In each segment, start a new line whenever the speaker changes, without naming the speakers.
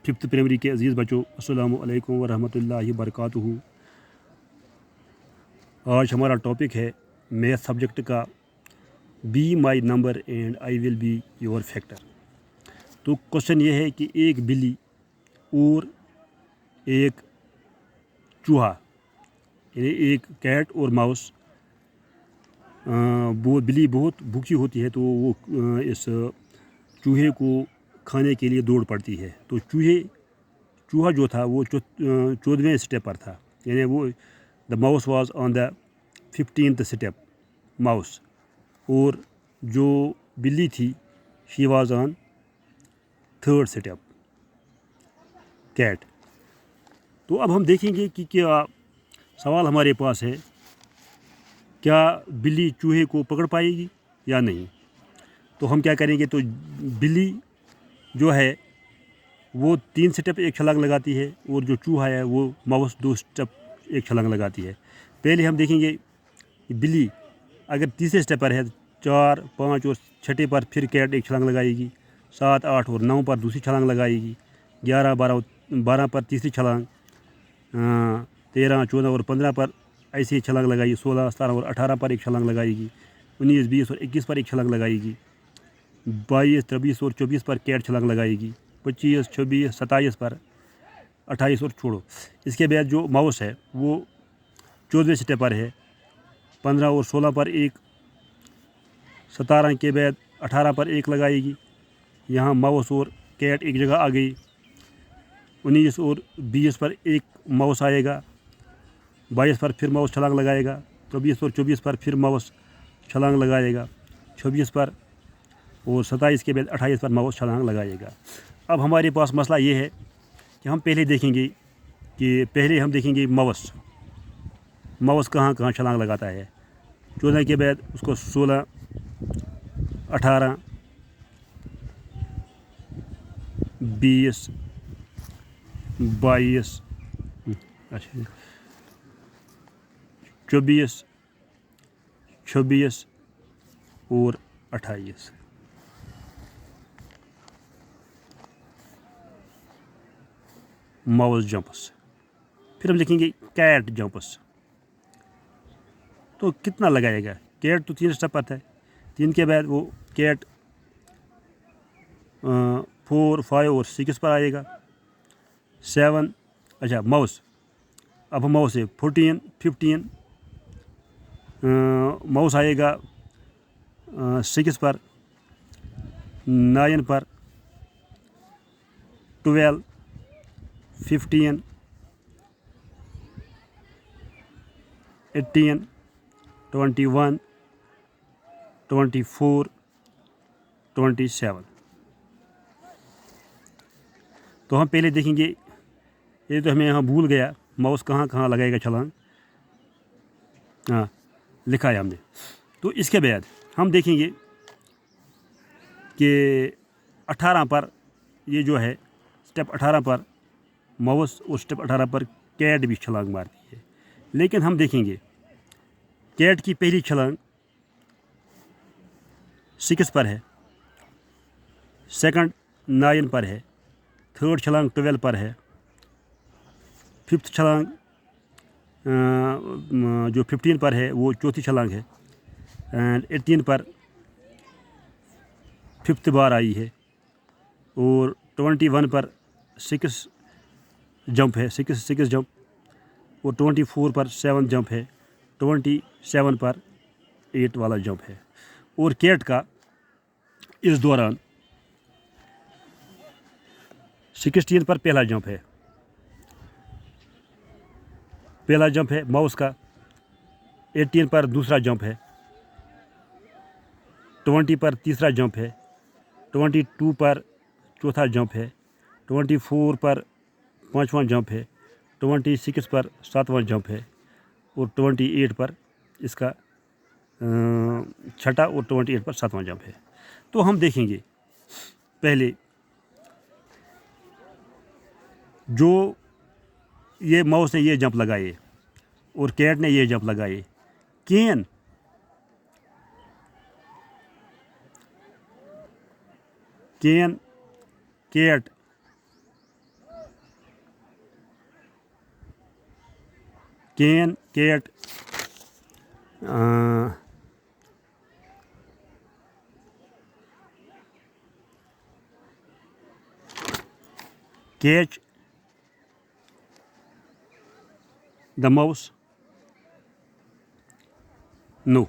5th primary کے عزیز بچوں، السلام علیکم ورحمۃ اللہ وبرکاتہ۔ آج ہمارا ٹاپک ہے میتھ سبجیکٹ کا be my number and I will be your factor. تو کوشچن یہ ہے کہ ایک بلی اور ایک چوہا، یعنی ایک کیٹ اور ماؤس، بلی بہت بھوکی ہوتی ہے تو وہ اس چوہے کو کھانے کے لیے دوڑ پڑتی ہے۔ تو چوہا جو تھا وہ 14ویں اسٹیپ پر تھا، یعنی وہ the mouse was on the 15th step mouse, اور جو بلی تھی she was on 3rd step cat. تو اب ہم دیکھیں گے کہ کیا سوال ہمارے پاس ہے، کیا بلی چوہے کو پکڑ پائے گی یا نہیں؟ تو ہم کیا کریں گے، تو بلی جو ہے وہ 3 اسٹیپ ایک چھلانگ لگاتی ہے، اور جو چوہا ہے وہ ماؤس 2 اسٹیپ ایک چھلانگ لگاتی ہے۔ پہلے ہم دیکھیں گے کہ بلی اگر تیسرے اسٹیپ پر ہے 4، 5 اور 6 پر پھر کیٹ ایک چھلانگ لگائے گی، 7، 8 اور 9 پر دوسری چھلانگ لگائے گی، 11، 12 پر تیسری چھلانگ، 13، 14 اور 15 پر ایسے ہی چھلانگ لگائے گی، 16، 17 اور 18 پر ایک چھلانگ لگائے گی، 19، 20 اور 21 پر ایک چھلانگ لگائے گی، 22، 23 اور 24 پر کیٹ چھلانگ لگائے گی، 25، 26، 27 پر، 28 اور چھوڑو۔ اس کے بعد جو ماؤس ہے وہ 14ویں اسٹیپ پر ہے، 15 اور 16 پر ایک، 17 کے بعد 18 پر ایک لگائے گی، یہاں ماؤس اور کیٹ ایک جگہ آ گئی، 19 اور 20 پر ایک ماؤس آئے گا، 22 پر پھر ماؤس چھلانگ لگائے گا، 23 اور 24 پر پھر ماؤس چھلانگ لگائے گا، 26 پر، اور 27 کے بعد 28 پر ماؤس چھلانگ لگائے گا۔ اب ہمارے پاس مسئلہ یہ ہے کہ ہم پہلے دیکھیں گے ماؤس کہاں کہاں چھلانگ لگاتا ہے۔ 14 کے بعد اس کو 16، 18، 20، 22، 24، 26 اور 28۔ Mouse jumps. پھر ہم دیکھیں گے کیٹ جمپس، تو کتنا لگائے گا؟ کیٹ تو 3 اسٹیپ پر ہے، 3 کے بعد وہ کیٹ 4، 5 اور 6 پر آئے گا، 7، اچھا ماؤس، اب ہم ماؤس ہے 14، 15، ماؤس آئے گا 6 پر، 9 پر، 12، 15، 18، 21، 24، 27۔ تو ہم پہلے دیکھیں گے، یہ تو ہمیں یہاں بھول گیا ماؤس کہاں کہاں لگائے گا چھلانگ، لکھا ہے ہم نے۔ تو اس کے بعد ہم دیکھیں گے کہ 18 پر یہ جو ہے اسٹیپ 18 پر ماؤس، اور اسٹیپ 18 پر کیٹ بھی چھلانگ مارتی ہے، لیکن ہم دیکھیں گے کیٹ کی پہلی چھلانگ 6 پر ہے، سیکنڈ 9 پر ہے، 3rd چھلانگ 12 پر ہے، 5th چھلانگ جو 15 پر ہے وہ 4تھی چھلانگ ہے، اینڈ 18 پر 5th بار آئی ہے، اور 21 پر 6 جمپ ہے، 6 جمپ، اور 24 پر 7 جمپ ہے، 27 پر 8 والا جمپ ہے۔ اور کیٹ کا اس دوران 16 پر پہلا جمپ ہے ماؤس کا، 18 پر دوسرا جمپ ہے، 20 پر تیسرا جمپ ہے، 22 پر چوتھا جمپ ہے، 24 پر 5واں جمپ ہے، 26 پر 7واں جمپ ہے، اور 28 پر اس کا 6ٹھا اور 28 پر 7واں جمپ ہے۔ تو ہم دیکھیں گے پہلے جو یہ ماؤس نے یہ جمپ لگائے اور کیٹ نے یہ جمپ لگائے، can cat can, cat, catch the mouse? No.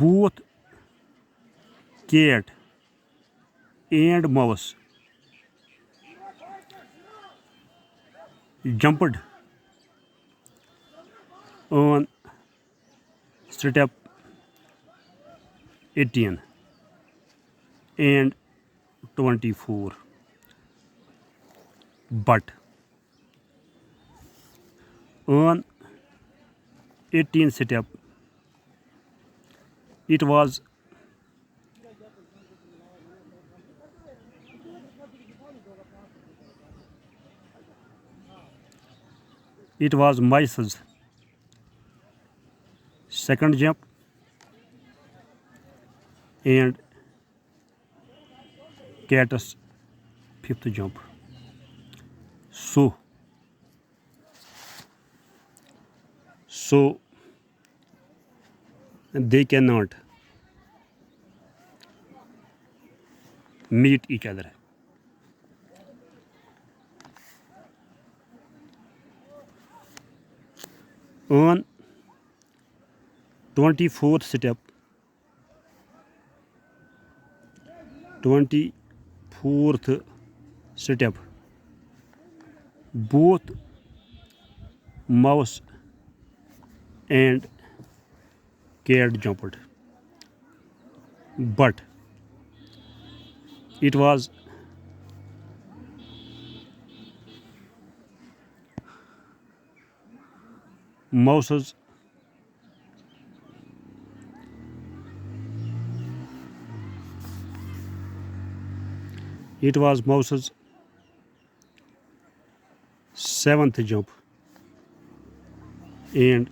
both cat and mouse jumped on step 18 and 24, but on 18th step it was mice's second jump and cat's fifth jump. So they cannot meet each other. On 24th step, both mouse and cat jumped, but it was mouse's seventh jump and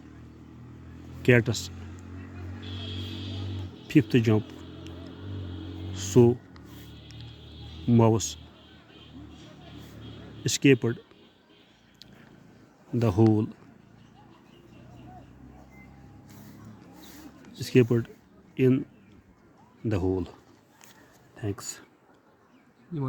cat's fifth jump. So mouse escaped the hole, in the hole. Thanks.